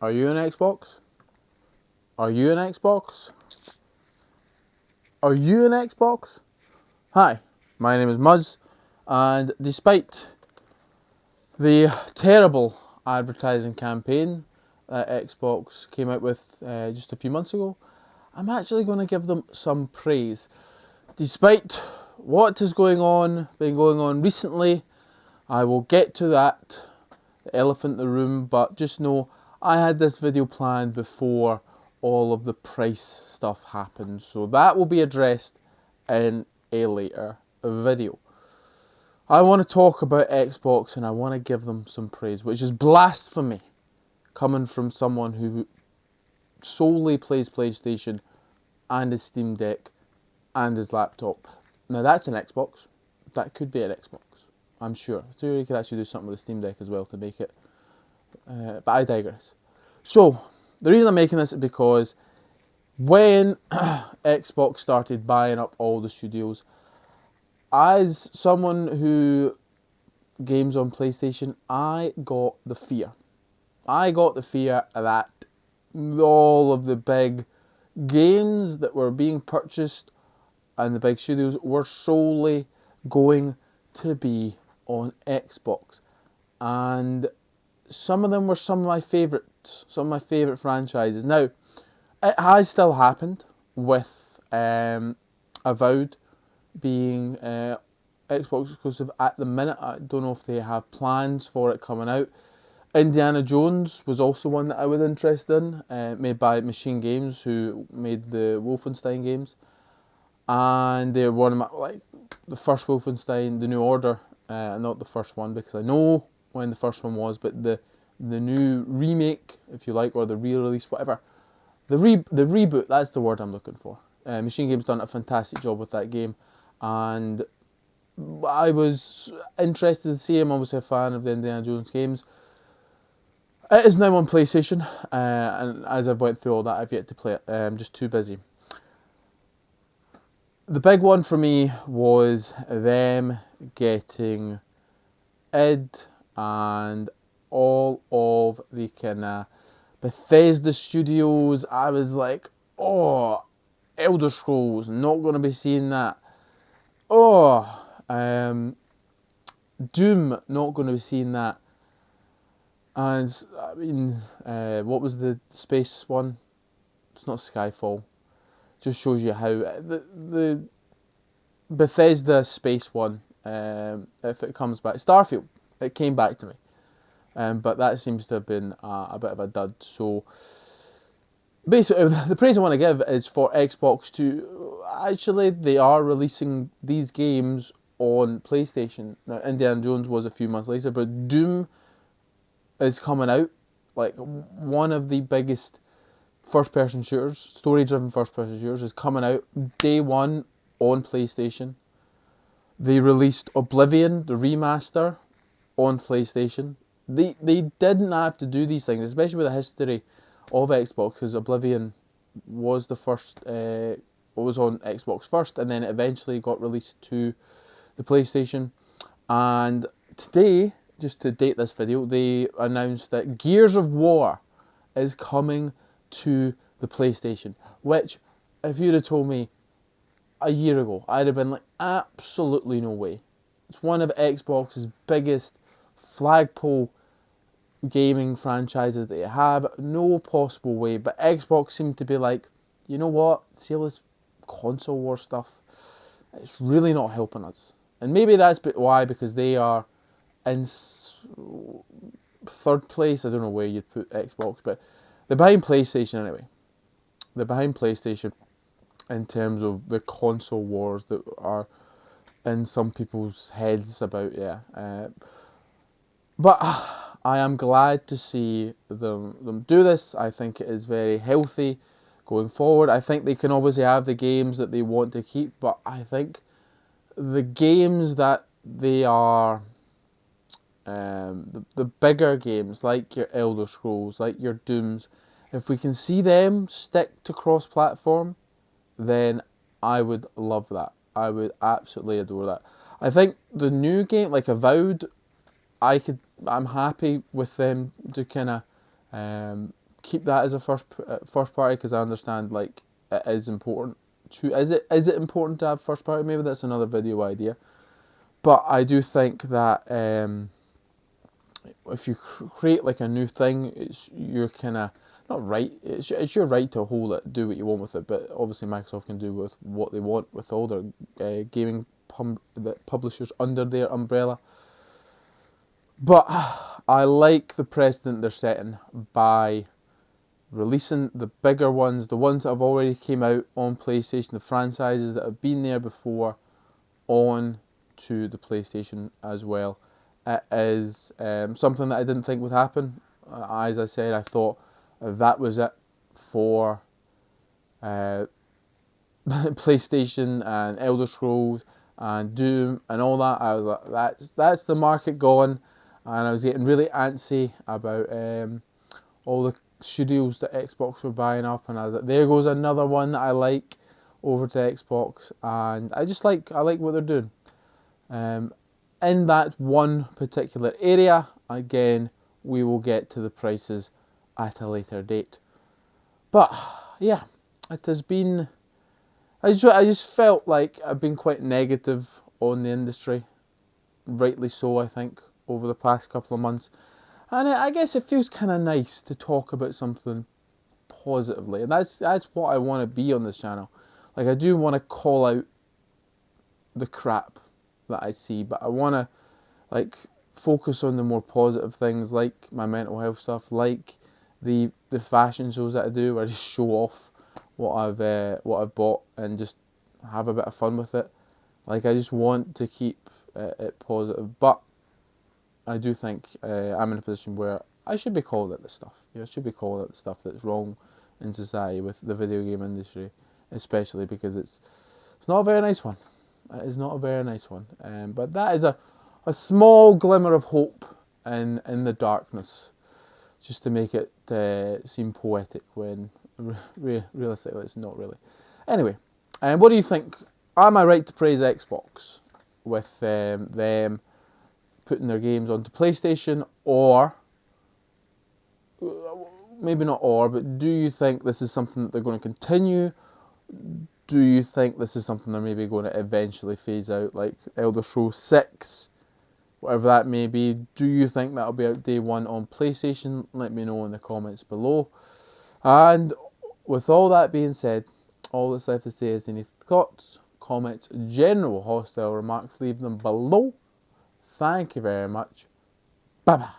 Are you an Xbox? Are you an Xbox? Are you an Xbox? Hi, my name is Muzz, and despite the terrible advertising campaign that Xbox came out with just a few months ago, I'm actually going to give them some praise. Despite what is been going on recently, I will get to that, the elephant in the room, but just know I had this video planned before all of the price stuff happened, so that will be addressed in a later video. I want to talk about Xbox and I want to give them some praise, which is blasphemy coming from someone who solely plays PlayStation and his Steam Deck and his laptop. Now that's an Xbox. That could be an Xbox, I'm sure. So you could actually do something with the Steam Deck as well to make it. But I digress. So the reason I'm making this is because when Xbox started buying up all the studios, as someone who games on PlayStation, I got the fear. I got the fear that all of the big games that were being purchased and the big studios were solely going to be on Xbox. And some of them were some of my favourite franchises. Now, it has still happened with Avowed being Xbox exclusive at the minute. I don't know if they have plans for it coming out. Indiana Jones was also one that I was interested in, made by Machine Games, who made the Wolfenstein games, and they're one of my, the first Wolfenstein, the New Order, not the first one because I know when the first one was, but the new remake, if you like, or the re-release, whatever, the reboot. That's the word I'm looking for. Machine Games done a fantastic job with that game, and I was interested to see him. Obviously a fan of the Indiana Jones games. It is now on PlayStation, and as I've went through all that, I've yet to play it. I'm just too busy. The big one for me was them getting id and all of the kind of Bethesda studios. I was like, oh, Elder Scrolls, not going to be seeing that. Oh, Doom, not going to be seeing that. And I mean, what was the space one? It's not Skyfall. Just shows you how the Bethesda space one, if it comes back, Starfield, it came back to me, but that seems to have been a bit of a dud. So basically, the praise I want to give is for Xbox to actually, they are releasing these games on PlayStation. Now, Indiana Jones was a few months later, but Doom is coming out, like one of the biggest first-person shooters, story-driven first-person shooters, is coming out day one on PlayStation. They released Oblivion, the remaster, on PlayStation. They didn't have to do these things, especially with the history of Xbox, because Oblivion was the first, was on Xbox first, and then it eventually got released to the PlayStation. And today, just to date this video, they announced that Gears of War is coming to the PlayStation, which, if you'd have told me a year ago, I'd have been like, absolutely no way. It's one of Xbox's biggest flagpole gaming franchises that you have, no possible way. But Xbox seemed to be like, you know what, see all this console war stuff, it's really not helping us. And maybe that's why, because they are in third place. I don't know where you'd put Xbox, but they're behind PlayStation anyway. They're behind PlayStation in terms of the console wars that are in some people's heads about, but I am glad to see them do this. I think it is very healthy going forward. I think they can obviously have the games that they want to keep, but I think the games that they are, the bigger games like your Elder Scrolls, like your Dooms, if we can see them stick to cross-platform, then I would love that. I would absolutely adore that. I think the new game, like Avowed, I'm happy with them to kind of keep that as a first party, because I understand like it is important to. Is it important to have first party? Maybe that's another video idea. But I do think that if you create like a new thing, it's your kind of not right. It's your right to hold it, do what you want with it. But obviously, Microsoft can do with what they want with all their gaming publishers under their umbrella. But I like the precedent they're setting by releasing the bigger ones, the ones that have already came out on PlayStation, the franchises that have been there before, on to the PlayStation as well. It is something that I didn't think would happen. As I said, I thought that was it for PlayStation and Elder Scrolls and Doom and all that. I was like, that's the market gone, and I was getting really antsy about all the studios that Xbox were buying up, and I was like, there goes another one that I like over to Xbox, and I like what they're doing. In that one particular area, again, we will get to the prices at a later date. But yeah, it has been. I just felt like I've been quite negative on the industry, rightly so, I think, over the past couple of months. And I guess it feels kind of nice to talk about something positively, and that's what I want to be on this channel. Like, I do want to call out the crap that I see, but I want to like focus on the more positive things, like my mental health stuff, like the fashion shows that I do, where I just show off what I've bought and just have a bit of fun with it. Like, I just want to keep it positive, but I do think I'm in a position where I should be calling out this stuff. I should be calling out the stuff that's wrong in society with the video game industry, especially because it's not a very nice one. It is not a very nice one. But that is a small glimmer of hope in the darkness, just to make it seem poetic when realistically it's not really. Anyway, what do you think? Am I right to praise Xbox with them putting their games onto PlayStation, or maybe not but do you think this is something that they're going to continue? Do you think this is something they're maybe going to eventually phase out, like Elder Scrolls 6, whatever that may be? Do you think that'll be out day one on PlayStation? Let me know in the comments below. And with all that being said, all that's left to say is any thoughts, comments, general hostile remarks, leave them below. Thank you very much. Bye bye.